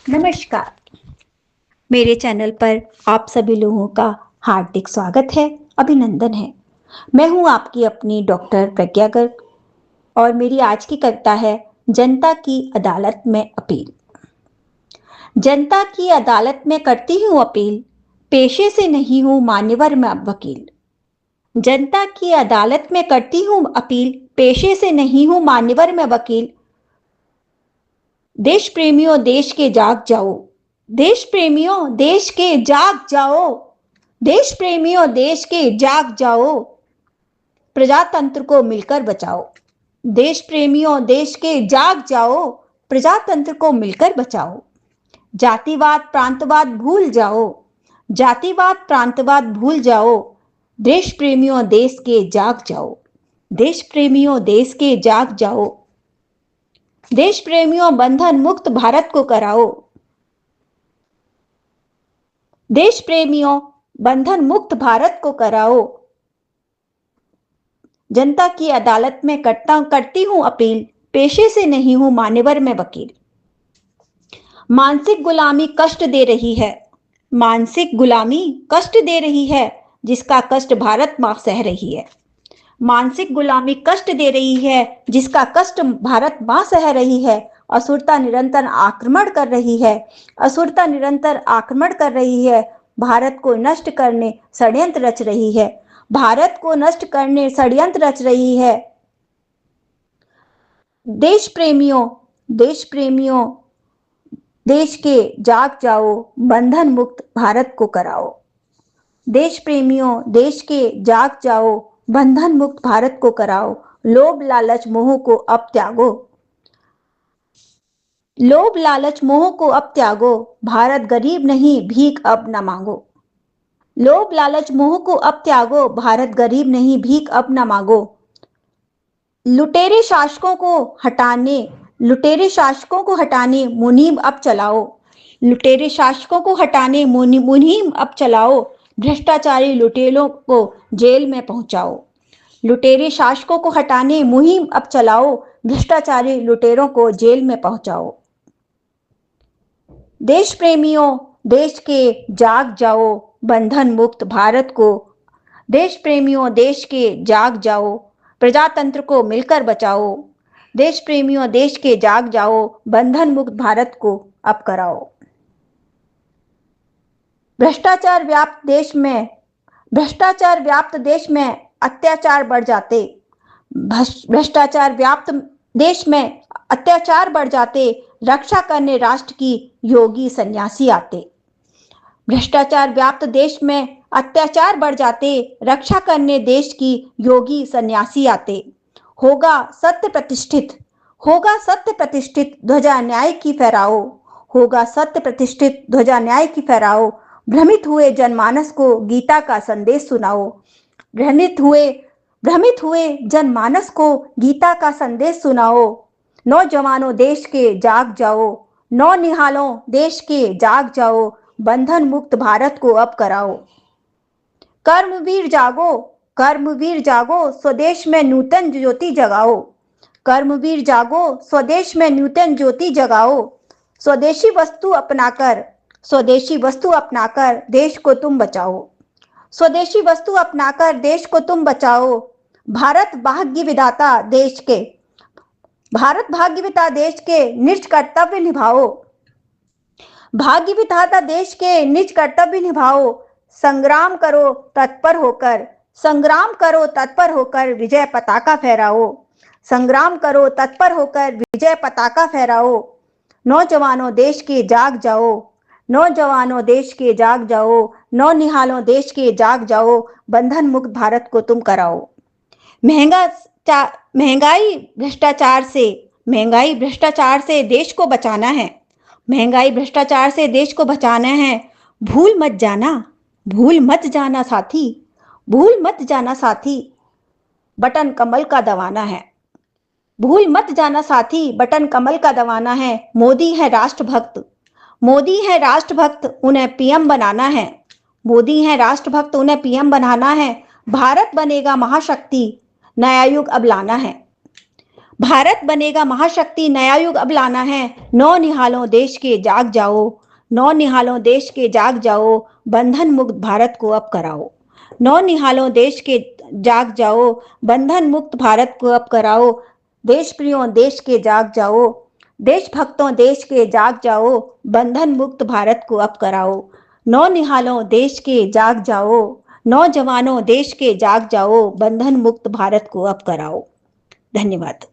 नमस्कार। मेरे चैनल पर आप सभी लोगों का हार्दिक स्वागत है, अभिनंदन है। मैं हूं आपकी अपनी डॉक्टर प्रज्ञा गर्ग और मेरी आज की कविता है जनता की अदालत में अपील। जनता की अदालत में करती हूं अपील, पेशे से नहीं हूं मान्यवर मैं वकील। जनता की अदालत में करती हूं अपील, पेशे से नहीं हूं मान्यवर मैं वकील। देश प्रेमियों देश के जाग जाओ, देश प्रेमियों देश के जाग जाओ, देश प्रेमियों देश के जाग जाओ, प्रजातंत्र को मिलकर बचाओ। देश प्रेमियों देश के जाग जाओ, प्रजातंत्र को मिलकर बचाओ। जातिवाद प्रांतवाद भूल जाओ, जातिवाद प्रांतवाद भूल जाओ, देश प्रेमियों देश के जाग जाओ, देश प्रेमियों देश के जाग जाओ। देश प्रेमियों बंधन मुक्त भारत को कराओ, देश प्रेमियों बंधन मुक्त भारत को कराओ। जनता की अदालत में करती हूं अपील, पेशे से नहीं हूं मान्यवर मैं वकील। मानसिक गुलामी कष्ट दे रही है, मानसिक गुलामी कष्ट दे रही है, जिसका कष्ट भारत मां सह रही है। मानसिक गुलामी कष्ट दे रही है, जिसका कष्ट भारत मां सह रही है। असुरता निरंतर आक्रमण कर रही है, असुरता निरंतर आक्रमण कर रही है। भारत को नष्ट करने षड्यंत्र रच रही है, भारत को नष्ट करने षड्यंत्र रच रही है। देश प्रेमियों, देश प्रेमियों देश के जाग जाओ, बंधन मुक्त भारत को कराओ। देश प्रेमियों देश के जाग जाओ, बंधन मुक्त भारत को कराओ। लोभ लालच मोह को अब त्यागो, लोभ लालच मोह को अब त्यागो, भारत गरीब नहीं भीख अब न मांगो। लोभ लालच मोह को अब त्यागो, भारत गरीब नहीं भीख अब न मांगो। लुटेरे शासकों को हटाने, लुटेरे शासकों को हटाने मुहिम अब चलाओ, लुटेरे शासकों को हटाने मुहिम अब चलाओ। भ्रष्टाचारी लुटेरों को जेल में पहुंचाओ, लुटेरे शासकों को हटाने मुहिम अब चलाओ, भ्रष्टाचारी लुटेरों को जेल में पहुंचाओ। देश प्रेमियों देश के जाग जाओ, बंधन मुक्त भारत को, देश प्रेमियों देश के जाग जाओ, प्रजातंत्र को मिलकर बचाओ। देश प्रेमियों देश के जाग जाओ, बंधन मुक्त भारत को अब कराओ। भ्रष्टाचार व्याप्त देश में, भ्रष्टाचार व्याप्त देश में अत्याचार बढ़ जाते, भ्रष्टाचार व्याप्त देश में अत्याचार बढ़ जाते, रक्षा करने राष्ट्र की योगी सन्यासी आते। भ्रष्टाचार व्याप्त देश में अत्याचार बढ़ जाते, रक्षा करने देश की योगी सन्यासी आते। होगा सत्य प्रतिष्ठित, होगा सत्य प्रतिष्ठित ध्वजा न्याय की फहराओ, होगा सत्य प्रतिष्ठित ध्वजा न्याय की फहराओ। भ्रमित हुए जनमानस को गीता का संदेश सुनाओ, भ्रमित हुए जनमानस को गीता का संदेश सुनाओ। नौजवानों देश के जाग जाओ, नौनिहालों देश के जाग जाओ, बंधन मुक्त भारत को अब कराओ। कर्मवीर जागो, कर्मवीर जागो, स्वदेश में नूतन ज्योति जगाओ, कर्मवीर जागो, स्वदेश में नूतन ज्योति जगाओ। स्वदेशी वस्तु अपनाकर, स्वदेशी वस्तु अपनाकर देश को तुम बचाओ, स्वदेशी वस्तु अपनाकर देश को तुम बचाओ। भारत भाग्य विधाता देश के, भारत भाग्य विधाता देश के निज कर्तव्य निभाओ, भाग्य विधाता देश के निज कर्तव्य निभाओ। संग्राम करो तत्पर होकर, संग्राम करो तत्पर होकर विजय पताका फहराओ, संग्राम करो तत्पर होकर विजय पताका फहराओ। नौजवानों देश के जाग जाओ, नौजवानों देश के जाग जाओ, नौनिहालों देश के जाग जाओ, बंधन मुक्त भारत को तुम कराओ। महंगाई भ्रष्टाचार से, महंगाई भ्रष्टाचार से देश को बचाना है, महंगाई भ्रष्टाचार से देश को बचाना है। भूल मत जाना, भूल मत जाना साथी, भूल मत जाना साथी, बटन कमल का दबाना है, भूल मत जाना साथी, बटन कमल का दबाना है। मोदी है राष्ट्रभक्त, मोदी है राष्ट्रभक्त, उन्हें पीएम बनाना है, मोदी है राष्ट्रभक्त, उन्हें पीएम बनाना है। भारत बनेगा महाशक्ति, नया युग अब लाना है, भारत बनेगा महाशक्ति, नया युग अब लाना है। नौ निहालों देश के जाग जाओ, नौ निहालों देश के जाग जाओ, बंधन मुक्त भारत को अब कराओ। नौ निहालों देश के जाग जाओ, बंधन मुक्त भारत को अब कराओ। देश प्रियों देश के जाग जाओ, देशभक्तों देश के जाग जाओ, बंधन मुक्त भारत को अब कराओ। नौ निहालों देश के जाग जाओ, नौजवानों देश के जाग जाओ, बंधन मुक्त भारत को अब कराओ। धन्यवाद।